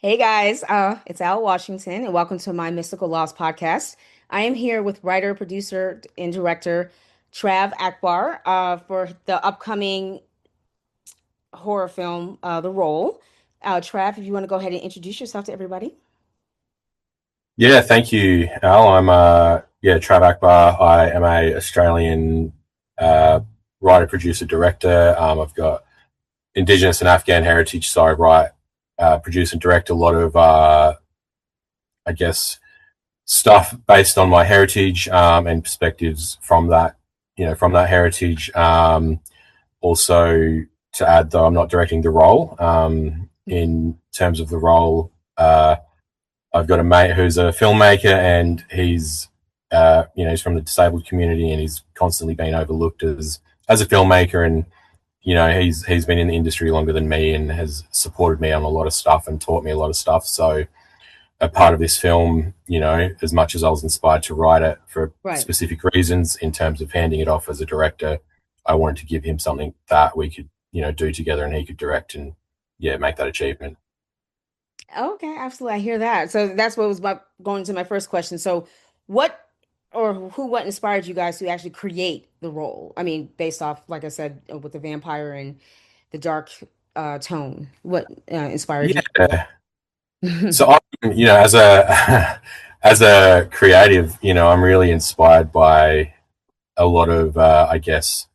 Hey guys, it's Al Washington, and welcome to my Mystical Laws podcast. I am here with writer, producer, and director Trav Akbar for the upcoming horror film, The Role. Trav, if you want to go ahead and introduce yourself to everybody. Yeah, thank you, Al. I'm Trav Akbar. I am a Australian uh, writer, producer, director. I've got Indigenous and Afghan heritage, so I write, produce, and direct a lot of I guess stuff based on my heritage and perspectives from that heritage. Also, to add, though, I'm not directing the role. In terms of the role. I've got a mate who's a filmmaker, and he's from the disabled community, and he's constantly been overlooked as a filmmaker. And he's been in the industry longer than me and has supported me on a lot of stuff and taught me a lot of stuff. So a part of this film, as much as I was inspired to write it for Right. specific reasons, in terms of handing it off as a director, I wanted to give him something that we could do together, and he could direct and make that achievement. Okay, absolutely. I hear that. So that's what was going to my first question. So, what what inspired you guys to actually create the role? I mean, based off, like I said, with the vampire and the dark tone, what inspired you to do Yeah. that? So I'm, as a as a creative, I'm really inspired by a lot of, I guess,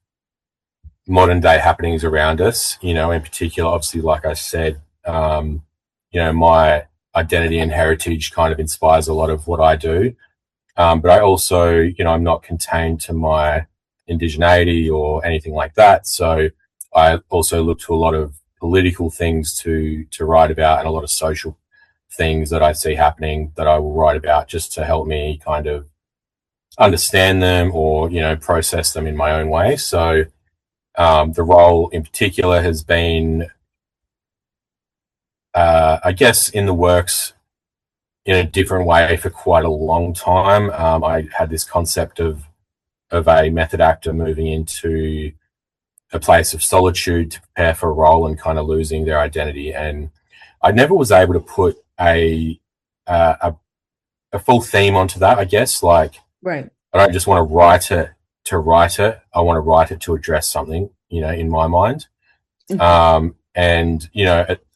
modern day happenings around us. In particular, obviously, like I said, my identity and heritage kind of inspires a lot of what I do. But I also, I'm not contained to my indigeneity or anything like that. So I also look to a lot of political things to write about, and a lot of social things that I see happening that I will write about, just to help me kind of understand them, or process them in my own way. So the role in particular has been, I guess, in the works in a different way for quite a long time. I had this concept of a method actor moving into a place of solitude to prepare for a role and kind of losing their identity. And I never was able to put a, a full theme onto that, I guess. Like, Right. I don't just want to write it to write it. I want to write it to address something, in my mind. Mhm. And,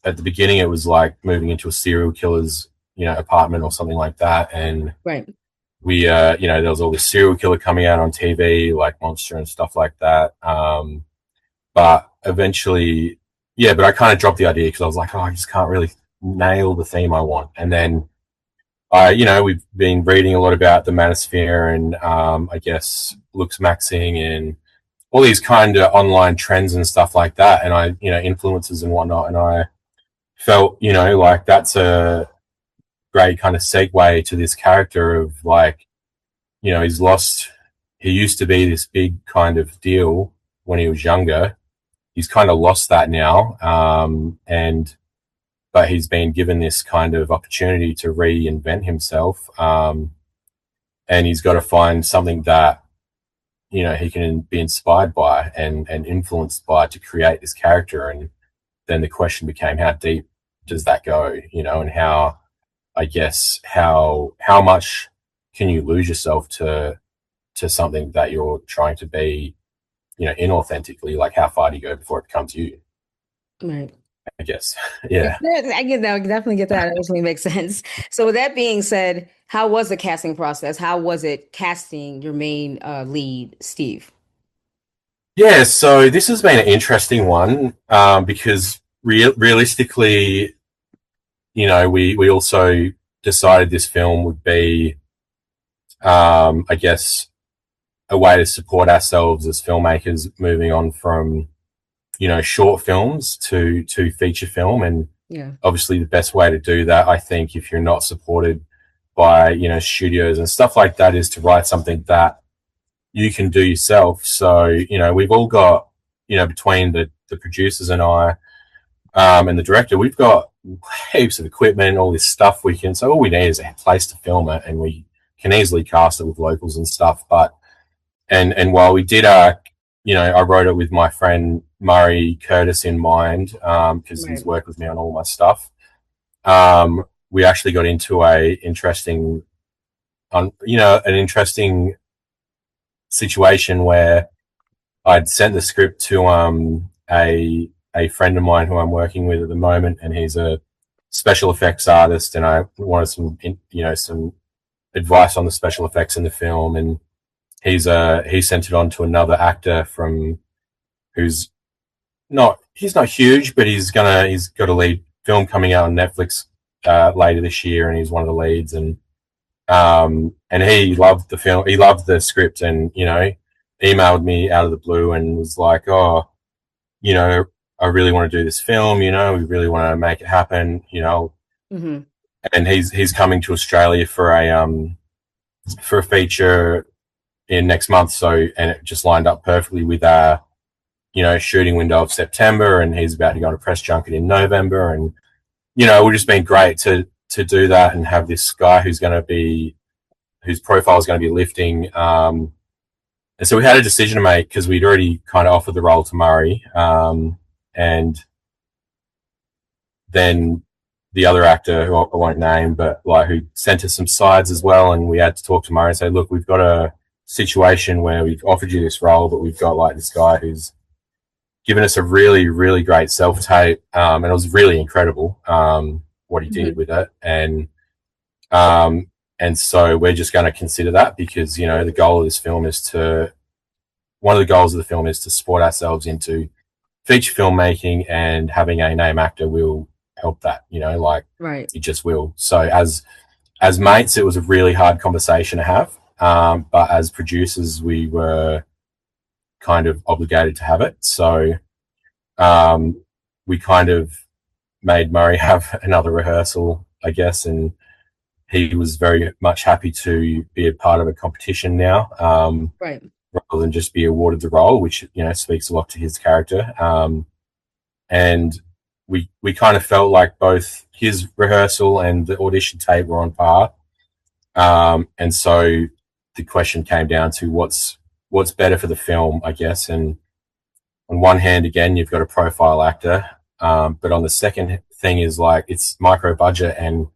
at the beginning, it was like moving into a serial killer's, apartment or something like that. And Right. there was all this serial killer coming out on TV, like Monster and stuff like that. But eventually, yeah, but I kind of dropped the idea because I was like, oh, I just can't really nail the theme I want. And then we've been reading a lot about the manosphere and, I guess, looks maxing and all these kind of online trends and stuff like that. And influences and whatnot. And I felt, like that's a great kind of segue to this character of, like, he used to be this big kind of deal when he was younger. He's kind of lost that now. But he's been given this kind of opportunity to reinvent himself. And he's got to find something that, he can be inspired by and influenced by to create this character. And then the question became, how deep does that go? And how, I guess, how much can you lose yourself to something that you're trying to be, inauthentically? Like, how far do you go before it becomes you? Right. I guess. Yeah, Yeah. I get that. I definitely get that. That actually makes sense. So with that being said, how was the casting process? How was it casting your main lead, Steve? Yeah. So this has been an interesting one, because realistically, we also decided this film would be, I guess, a way to support ourselves as filmmakers moving on from, short films to feature film. And Yeah. obviously, the best way to do that, I think, if you're not supported by, studios and stuff like that, is to write something that you can do yourself. So, we've all got, between the producers and I, and the director, we've got heaps of equipment, all this stuff we can. So all we need is a place to film it, and we can easily cast it with locals and stuff. But and while we did I wrote it with my friend Murray Curtis in mind, because he's Right. worked with me on all my stuff. we actually got into a interesting, an interesting situation where I'd sent the script to a friend of mine who I'm working with at the moment, and he's a special effects artist, and I wanted some some advice on the special effects in the film, and he sent it on to another actor from who's he's not huge, but he's got a lead film coming out on Netflix later this year, and he's one of the leads, and he loved the film, he loved the script, and emailed me out of the blue and was like, oh, you know, I really want to do this film, we really want to make it happen, Hmm. and he's coming to Australia for a feature in next month, so and it just lined up perfectly with our shooting window of September, and he's about to go on a press junket in November, and it would just been great to do that and have this guy whose profile is going to be lifting. And so we had a decision to make because we'd already kind of offered the role to Murray, and then the other actor who I won't name, but like who sent us some sides as well, and we had to talk to Murray and say, look, we've got a situation where we've offered you this role, but we've got like this guy who's given us a really, really great self tape, and it was really incredible what he did Hmm. with it, um, and so we're just going to consider that because the goal of this film is to one of the goals of the film is to support ourselves into feature filmmaking, and having a name actor will help that. Like Right. it just will. So as mates, it was a really hard conversation to have, but as producers, we were kind of obligated to have it. So um, we kind of made Murray have another rehearsal, I guess, and he was very much happy to be a part of a competition now, Right. rather than just be awarded the role, which speaks a lot to his character. And we kind of felt like both his rehearsal and the audition tape were on par, and so the question came down to what's better for the film, I guess. And on one hand, again, you've got a profile actor, but on the second thing is like it's micro budget, and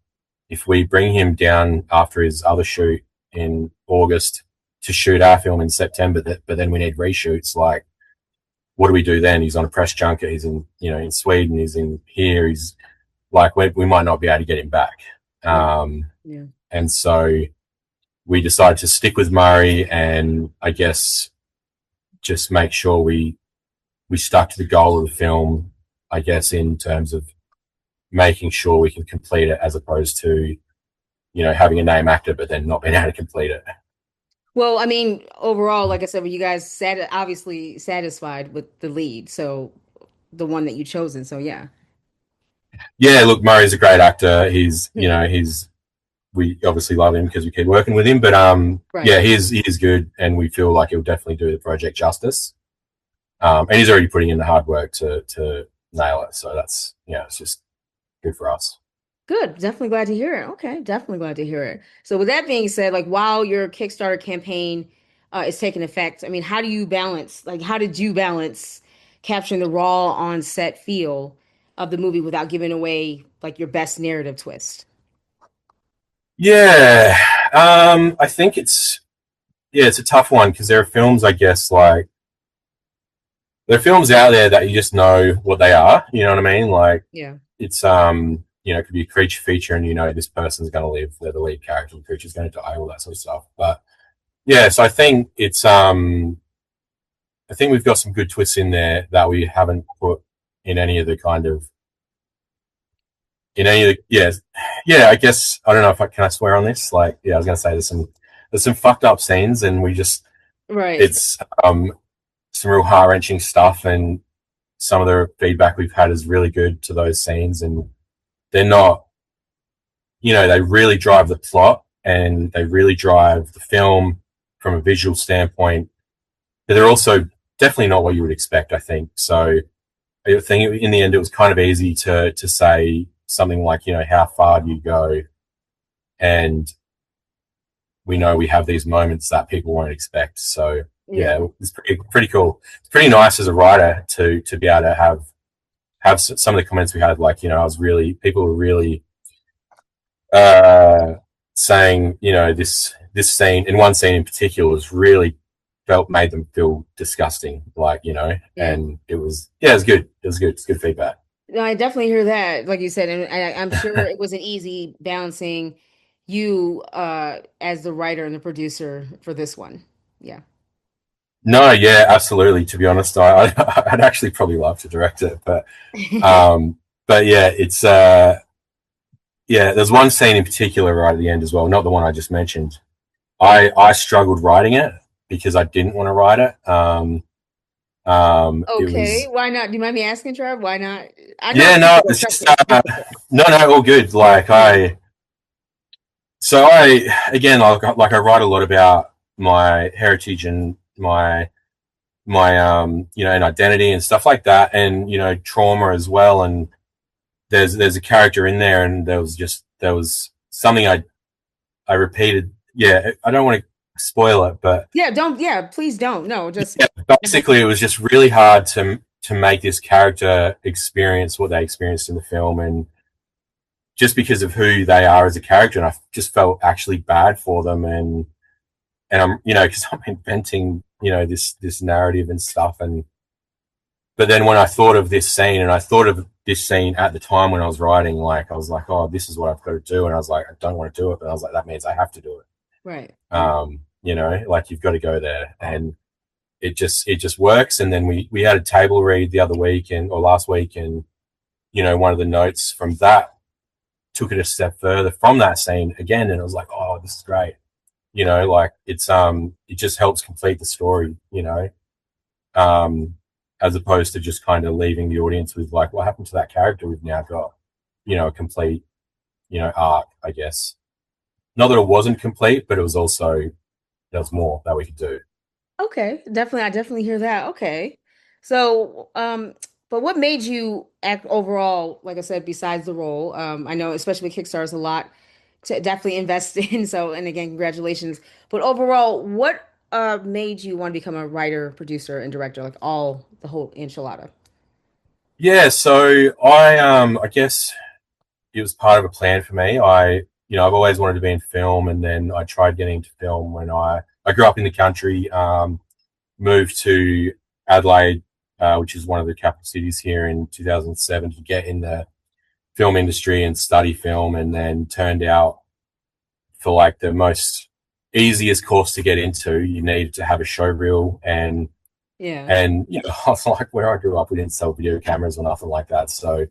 if we bring him down after his other shoot in August to shoot our film in September, but then we need reshoots, like what do we do then? He's on a press junket, he's in Sweden, he's in here, he's like we might not be able to get him back. Right. Um, Yeah. and so we decided to stick with Murray, and I guess just make sure we stuck to the goal of the film, I guess, in terms of making sure we can complete it, as opposed to having a name actor but then not being able to complete it. Well, I mean, overall, like I said, you guys obviously satisfied with the lead, so the one that you chosen. So yeah. Yeah, look, Murray's a great actor. He's Hmm. he's we obviously love him because we keep working with him, but Right. yeah, he is good, and we feel like he'll definitely do the project justice. And he's already putting in the hard work to nail it. So that's it's just good for us. Good. Definitely glad to hear it. Okay, definitely glad to hear it. So with that being said, like while your Kickstarter campaign is taking effect, I mean, how do you balance, like how did you balance capturing the raw on set feel of the movie without giving away like your best narrative twist? Yeah, I think it's a tough one because there are films, I guess, like there are films out there that you just know what they are. You know what I mean? Like Yeah. it's it could be a creature feature, and this person's going to live. They're the lead character. The creature's going to die. All that sort of stuff. But yeah, so I think I think we've got some good twists in there that we haven't put in any of the kind of in any of the yeah. I guess I don't know if I can I swear on this. Like yeah, I was going to say there's some fucked up scenes, and we just Right. it's some real heart wrenching stuff, and some of the feedback we've had is really good to those scenes, and they're not, they really drive the plot and they really drive the film from a visual standpoint, but they're also definitely not what you would expect, I think. So I think in the end, it was kind of easy to say something like, how far do you go? And we know we have these moments that people won't expect. So Yeah. yeah, it's pretty cool. It's pretty nice as a writer to be able to have some of the comments we had, like, I was really, people were really uh, saying, this scene, in one scene in particular, was really felt made them feel disgusting, like, Yeah. and it was, yeah, it was good. It was good. It's good feedback. No, I definitely hear that, like you said, and I'm sure it wasn't easy balancing you as the writer and the producer for this one. Yeah. No, yeah, absolutely. To be honest, I'd actually probably love to direct it, um, but yeah, it's yeah. There's one scene in particular right at the end as well, not the one I just mentioned. I struggled writing it because I didn't want to write it. It Okay, was, why not? Do you mind me asking, Trev? Why not? I know yeah, it's no, difficult. it's Trust just me, it's difficult. no, no, all good. Like Yeah. I again, like I write a lot about my heritage and my and identity and stuff like that, and trauma as well. And there's a character in there, and there was something I repeated. Yeah, I don't want to spoil it, but Yeah, don't, yeah, please don't. No, just yeah, basically, it was just really hard to make this character experience what they experienced in the film, and just because of who they are as a character, and I just felt actually bad for them, and I'm because I'm inventing this narrative and stuff, and but then when I thought of this scene, and I thought of this scene at the time when I was writing, like I was like, oh, this is what I've got to do, and I was like, I don't want to do it, but I was like, that means I have to do it. right, right. Like you've got to go there, and it just works. And then we had a table read the other week and or last week, and one of the notes from that took it a step further from that scene again, and it was like, oh, this is great. Like it just helps complete the story. Um, as opposed to just kind of leaving the audience with like, what happened to that character? We've now got a complete arc, I guess. Not that it wasn't complete, but it was also there was more that we could do. Okay, definitely. I definitely hear that. Okay. So, but what made you act overall, like I said, besides the role? I know especially with Kickstarter is a lot to definitely invest in. So, and again, congratulations. But overall, what made you want to become a writer, producer, and director, like all the whole enchilada? Yeah, so I guess it was part of a plan for me. I've always wanted to be in film, and then I tried getting into film when I grew up in the country, moved to Adelaide, which is one of the capital cities here, in 2007 to get in the film industry and study film, and then turned out for like the most easiest course to get into, you needed to have a show reel, Yeah, and I was like, where I grew up, we didn't sell video cameras or nothing like that, so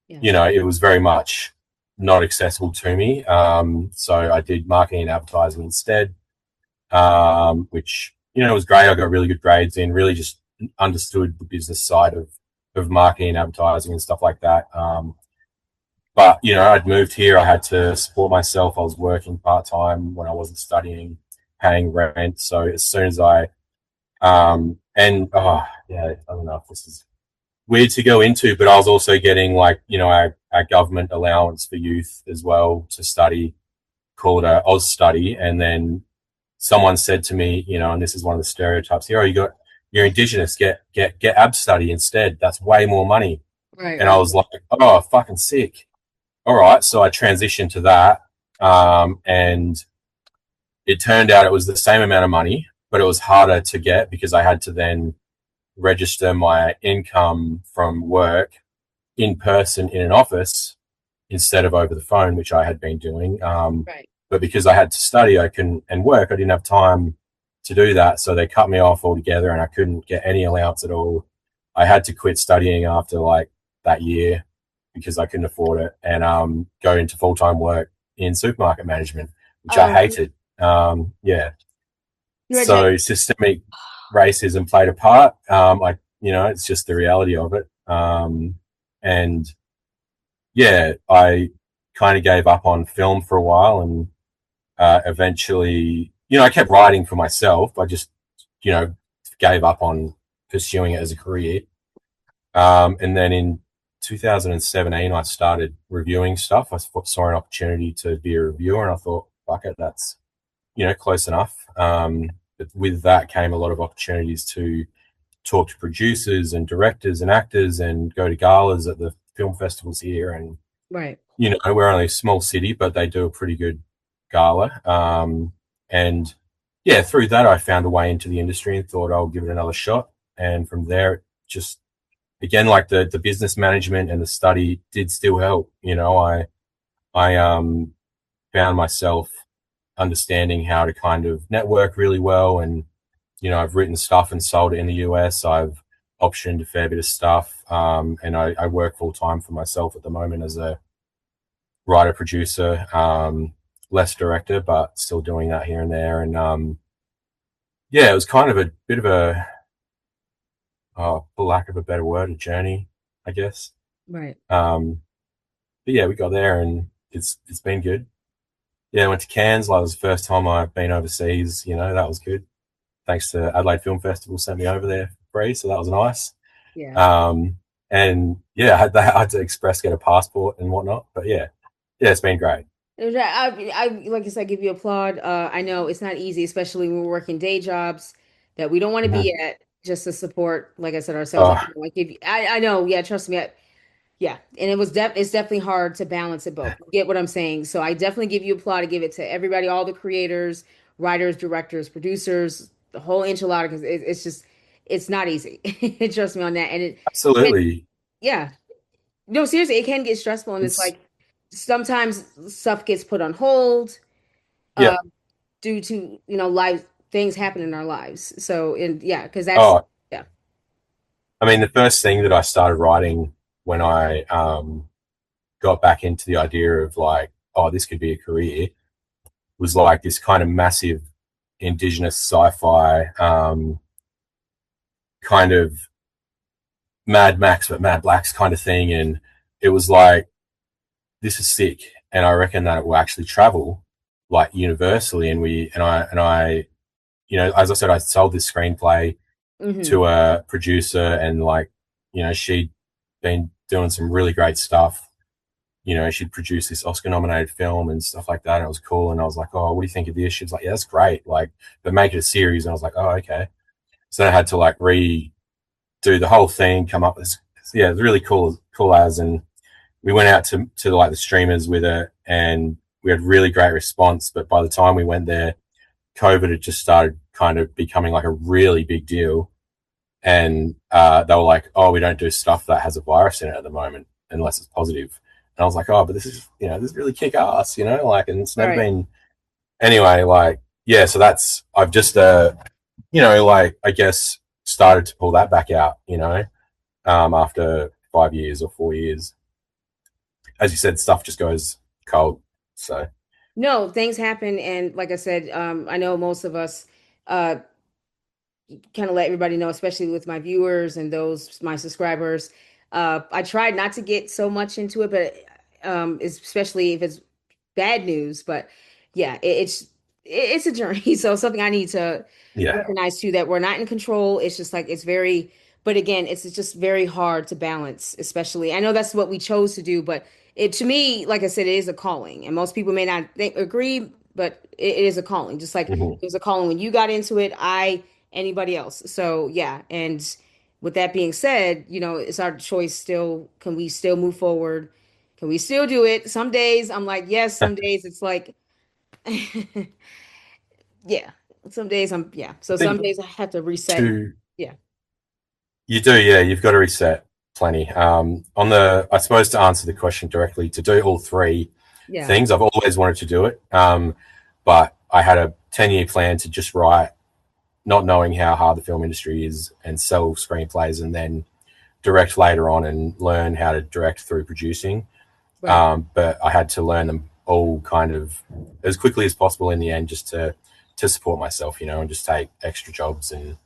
yeah, it was very much not accessible to me. So I did marketing and advertising instead, which was great. I got really good grades in, really just understood the business side of marketing and advertising and stuff like that. But I'd moved here. I had to support myself. I was working part time when I wasn't studying, paying rent. So as soon as oh yeah, I don't know if this is weird to go into, but I was also getting like our government allowance for youth as well to study, called a Oz study, and then someone said to me, and this is one of the stereotypes here, oh, you're Indigenous, get ab study instead. That's way more money. right, And I right, was like, oh, fucking sick. All right, so I transitioned to that, and it turned out it was the same amount of money, but it was harder to get because I had to then register my income from work in person in an office instead of over the phone, which I had been doing. right. But because I had to study, I couldn't and work, I didn't have time to do that. So they cut me off altogether, and I couldn't get any allowance at all. I had to quit studying after like that year because I couldn't afford it, and go into full time work in supermarket management, which I Um, hated. Yeah, you ready to? so systemic racism played a part. It's just the reality of it. And yeah, I kind of gave up on film for a while, and eventually, I kept writing for myself. I just, you know, gave up on pursuing it as a career. And then in 2017, I started reviewing stuff. I saw an opportunity to be a reviewer, and I thought, fuck it, that's close enough. But with that came a lot of opportunities to talk to producers and directors and actors and go to galas at the film festivals here, and Right. You know, we're only a small city, but they do a pretty good gala. And yeah, through that, I found a way into the industry and thought I'll give it another shot. And from there, it just again, like the business management and the study did still help. You know, I found myself understanding how to kind of network really well, and you know, I've written stuff and sold it in the US. I've optioned a fair bit of stuff, and I work full time for myself at the moment as a writer producer, less director, but still doing that here and there. And yeah, it was kind of a bit of a, for lack of a better word, a journey, I guess. Right. Um, but yeah, we got there, and it's been good. Yeah, I went to Cairns. Like, it was the first time I've been overseas. You know, that was good. Thanks to Adelaide Film Festival, sent me over there for free, so that was nice. Yeah. Um, and yeah, I had to express get a passport and whatnot. But yeah, yeah, it's been great. I like I said, give you applaud. I know it's not easy, especially when we're working day jobs that we don't want to Mm-hmm. be at just to support, like I said, ourselves. Oh, Like if I know, yeah, trust me, yeah, and it's definitely hard to balance it both. You get what I'm saying? So I definitely give you applaud to give it to everybody, all the creators, writers, directors, producers, the whole enchilada, because it's just it's not easy. Trust me on that. And absolutely. yeah, no, seriously, it can get stressful, and it's It's like sometimes stuff gets put on hold yeah. uh, due to life things happen in our lives. So and yeah, because that's Oh, yeah. I mean, the first thing that I started writing when I got back into the idea of like, oh, this could be a career, was like this kind of massive indigenous sci-fi kind of Mad Max but Mad Blacks kind of thing, and it was like this is sick, and I reckon that it will actually travel like universally, and I, you know, as I said, I sold this screenplay Hmm. to a producer, and like, you know, she'd been doing some really great stuff. You know, she'd produced this Oscar nominated film and stuff like that. And it was cool. And I was like, oh, what do you think of this? She's like, yeah, that's great. Like, but make it a series. And I was like, oh, okay. So then I had to like redo the whole thing, come up with, yeah, it was really cool as. And we went out to like the streamers with it, and we had really great response. But by the time we went there, COVID had just started kind of becoming like a really big deal. And they were like, "Oh, we don't do stuff that has a virus in it at the moment unless it's positive." And I was like, "Oh, but this is, you know, this is really kick ass, you know, like, and it's never Right. been anyway." Like, yeah, so that's I've just, you know, like I guess started to pull that back out, you know, after 5 years or 4 years. As you said, stuff just goes cold. So No, things happen, and like I said, I know most of us uh kind of let everybody know, especially with my viewers and those my subscribers. I tried not to get so much into it, but especially if it's bad news. But yeah, it's a journey. So something I need to yeah, recognize too that we're not in control. It's just like it's very, but again, it's just very hard to balance. Especially, I know that's what we chose to do, but it to me, like I said, it is a calling, and most people may not agree, but it is a calling. Just like mm-hmm. it was a calling when you got into it, anybody else. So yeah, and with that being said, it's our choice still. Can we still move forward? Can we still do it? Some days I'm like, yes, some days it's like yeah. Some days yeah. I So some think days I have to reset. to Yeah. you do, yeah. You've got to reset plenty. On the, I suppose to answer the question directly, to do all three Yeah. things, I've always wanted to do it. But I had a 10-year plan to just write, not knowing how hard the film industry is, and sell screenplays, and then direct later on and learn how to direct through producing. Right. But I had to learn them all kind of as quickly as possible in the end, just to support myself, you know, and just take extra jobs and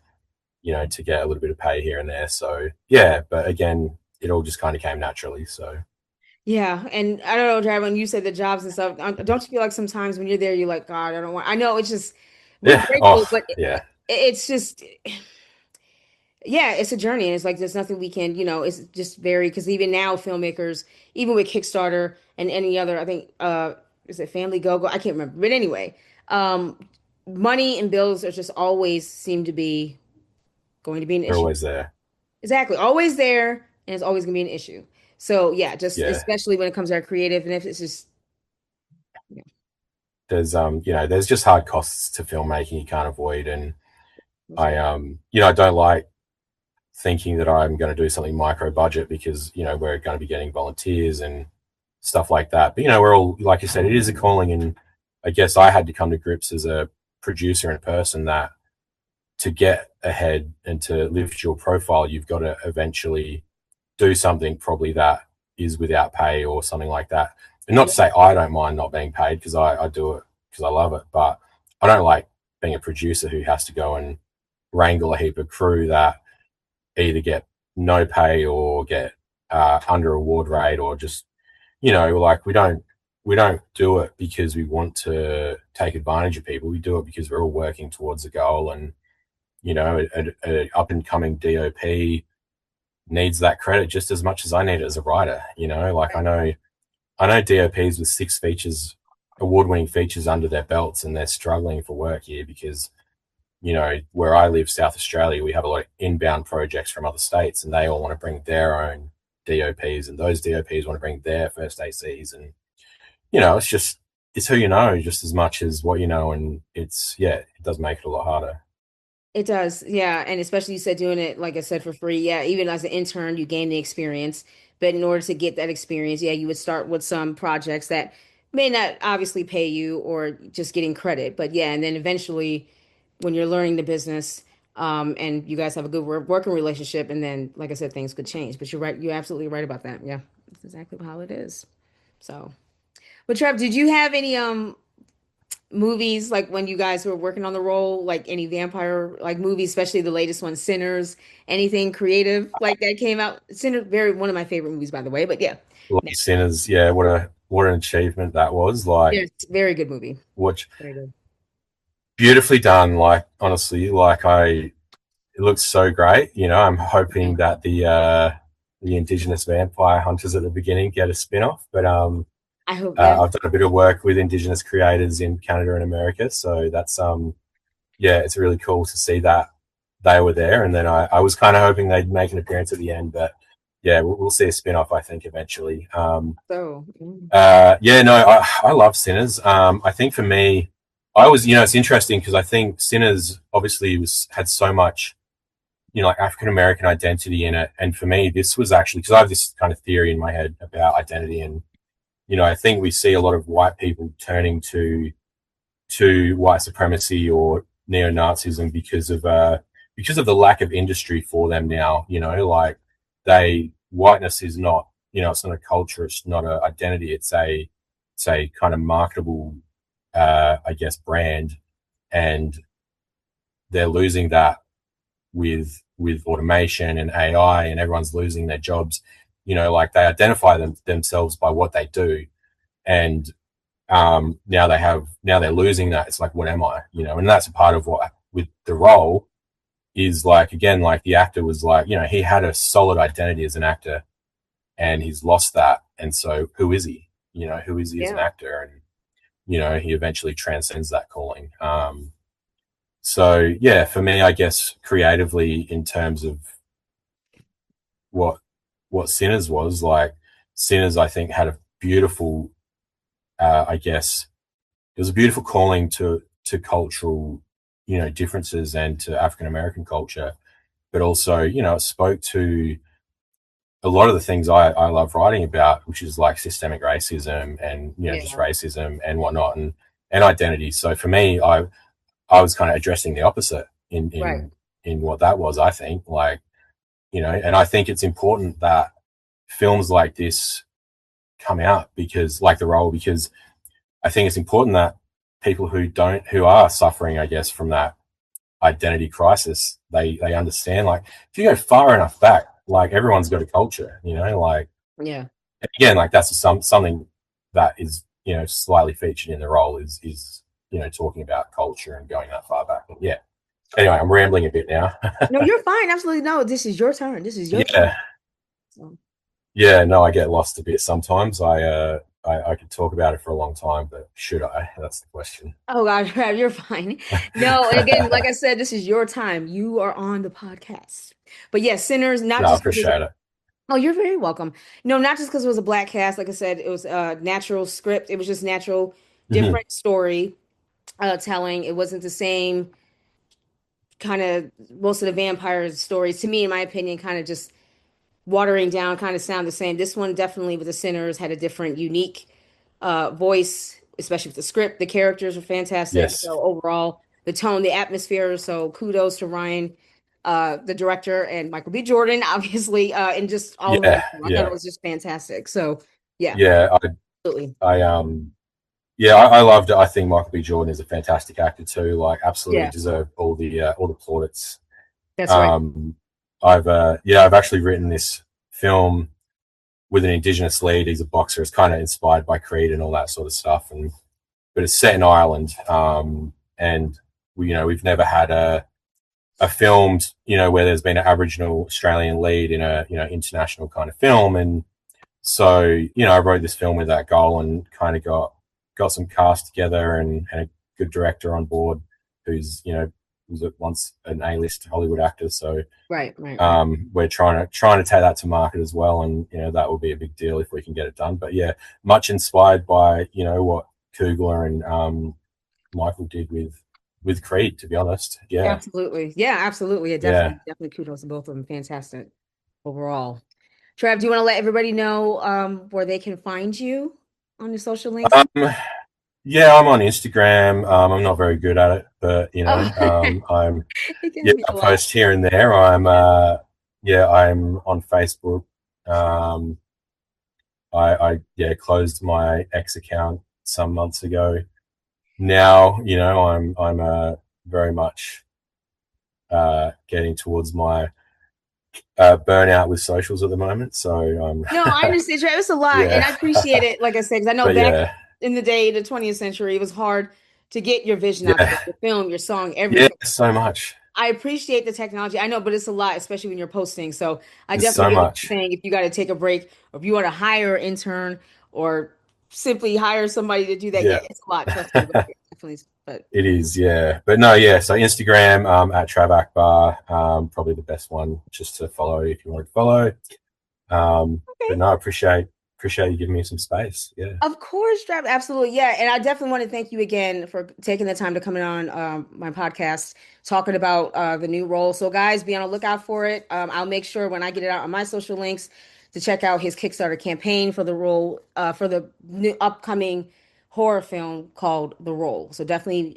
you know, to get a little bit of pay here and there. So yeah, but again, it all just kind of came naturally. So Yeah, and I don't know, Trav, when you said the jobs and stuff, don't you feel like sometimes when you're there, you're like, God, I don't want. I know it's just we're yeah, oh grateful, but yeah, it's just yeah, it's a journey. And it's like there's nothing we can, it's just very because even now filmmakers, even with Kickstarter and any other, I think is it Family Go Go? I can't remember. But anyway, um money and bills are just always seem to be going to be an they're issue. always there. Exactly. Always there. and it's always gonna be an issue. So yeah, just Yeah. especially when it comes to our creative, and if it's just yeah, There's just hard costs to filmmaking you can't avoid. And for sure. I don't like thinking that I'm going to do something micro budget because, we're going to be getting volunteers and stuff like that. But, we're all, like you said, it is a calling. And I guess I had to come to grips as a producer and person that to get ahead and to lift your profile, you've got to eventually do something probably that is without pay or something like that. And not Yeah, to say I don't mind not being paid because I do it because I love it, but I don't like being a producer who has to go and wrangle a heap of crew that either get no pay or get under award rate or just like we don't do it because we want to take advantage of people. We do it because we're all working towards a goal. And a up and coming DOP needs that credit just as much as I need it as a writer. Like I know DOPs with 6 features, award-winning features under their belts, and they're struggling for work here because where I live, South Australia, we have a lot of inbound projects from other states, and they all want to bring their own DOPs, and those DOPs want to bring their first ACs, and it's who you know just as much as what you know, and it does make it a lot harder. it does. Yeah, and especially you said doing it like I said for free. Yeah, even as an intern, you gain the experience, but in order to get that experience, yeah, you would start with some projects that may not obviously pay you or just getting credit, but yeah, and then eventually when you're learning the business, and you guys have a good working relationship, and then, like I said, things could change. But you're right, you're absolutely right about that. Yeah, that's exactly how it is. So, but Trev, did you have any movies like when you guys were working on the role, like any vampire like movies, especially the latest one, Sinners, anything creative like that came out? Sinners, very one of my favorite movies, by the way. But yeah, Like no, Sinners, yeah, what an achievement that was. Like, yes, very good movie. what Very good. beautifully done. Like, honestly, it looks so great. I'm Yeah, hoping that the Indigenous vampire hunters at the beginning get a spin off. But I hope. Yeah. I've done a bit of work with Indigenous creators in Canada and America, so that's yeah, it's really cool to see that they were there. And then I was kind of hoping they'd make an appearance at the end, but yeah, we'll see a spin off, I think, eventually. So mm, Yeah, no, I love Sinners. I think for me, I was, it's interesting because I think Sinners obviously had so much, like African American identity in it. And for me, this was actually because I have this kind of theory in my head about identity. And, I think we see a lot of white people turning to white supremacy or neo-Nazism because of the lack of industry for them now. Like whiteness is not, it's not a culture, it's not an identity, it's a kind of marketable, I guess, brand, and they're losing that with automation and AI, and everyone's losing their jobs. Like they identify themselves by what they do, and now they're losing that. It's like, what am I? And that's a part of what with the role is like, again, like the actor was like, he had a solid identity as an actor and he's lost that. And so who is he? Who is he as an yeah, actor? And, he eventually transcends that calling. So yeah, for me, I guess creatively in terms of what Sinners was like, Sinners, I think had a beautiful, I guess, it was a beautiful calling to cultural, differences and to African American culture, but also, it spoke to a lot of the things I love writing about, which is like systemic racism and just yeah, racism and whatnot, and identity. So for me, I was kind of addressing the opposite in right. what that was. I think like and I think it's important that films like this come out because like the role because I think it's important that people who are suffering, I guess, from that identity crisis, they understand. Like, if you go far enough back, like everyone's got a culture, like Yeah. again, like that's something that is slightly featured in the role is talking about culture and going that far back. And yeah. Anyway, I'm rambling a bit now. No, you're fine. Absolutely no. This is your turn. This is your turn. Yeah, So. yeah. No, I get lost a bit sometimes. I could talk about it for a long time, but should I? That's the question. Oh God, you're fine. No, and again, like I said, this is your time. You are on the podcast. But yes, Sinners, not No, I just because appreciate it. Oh, you're very welcome. No, not just because it was a black cast. Like I said, it was a natural script. It was just natural, Hmm. different story telling. It wasn't the same kind of most of the vampire stories, to me, in my opinion, kind of just watering down, kind of sound the same. This one definitely with the Sinners had a different, unique voice, especially with the script. The characters were fantastic. Yes. So overall, the tone, the atmosphere. So kudos to Ryan, the director, and Michael B. Jordan, obviously, and just all of them. Yeah. I thought it Yeah. was just fantastic. So yeah, Yeah. absolutely. Yeah, I loved it. I think Michael B. Jordan is a fantastic actor too. Like, absolutely Yeah, deserved all the plaudits. that's right. Um, I've actually written this film with an Indigenous lead. He's a boxer. It's kind of inspired by Creed and all that sort of stuff. And but it's set in Ireland. And we've never had a film where there's been an Aboriginal Australian lead in a international kind of film. And so I wrote this film with that goal and kind of got some cast together and a good director on board who's was at once an A-list Hollywood actor. So Right, right, right. we're trying to take that to market as well, and that will be a big deal if we can get it done. But yeah, much inspired by what Kugler and Michael did with Creed, to be honest. Yeah, Absolutely. Yeah, absolutely. Yeah, yeah. definitely kudos to both of them. Fantastic overall. Trav, do you want to let everybody know where they can find you on your social links? Um, yeah, I'm on Instagram. I'm not very good at it, but Oh, I'm it yeah, can be I a lot. post here and there. I'm on Facebook. Um, I yeah closed my ex account some months ago. Now I'm very much getting towards my burnout with socials at the moment. So No, I understand, Trav. It's a lot, and yeah, I appreciate it. Like I said, because I know but back yeah, in the day, the 20th century, it was hard to get your vision out there, yeah, your film, your song, yeah, everything. so much. I appreciate the technology. I know, but it's a lot, especially when you're posting. So I There's definitely so get what you're much. saying. If you got to take a break, or if you want to hire an intern, or simply hire somebody to do that, yeah, Yeah. it's a lot. Trust me, but yeah, definitely. But It is, yeah. But no, yeah. So Instagram at Trav Akbar, probably the best one just to follow if you want to follow. But okay. no, I appreciate you giving me some space. Yeah. Of course, Trav, absolutely. Yeah. And I definitely want to thank you again for taking the time to come in on my podcast, talking about the new role. So, guys, be on the lookout for it. I'll make sure when I get it out on my social links to check out his Kickstarter campaign for the role, for the new upcoming horror film called The Role. So, definitely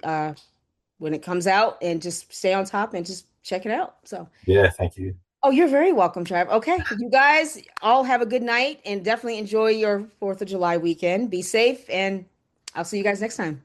when it comes out, and just stay on top and just check it out. So, Yeah. Thank you. oh, you're very welcome, Trav. Okay, you guys all have a good night and definitely enjoy your 4th of July weekend. Be safe, and I'll see you guys next time.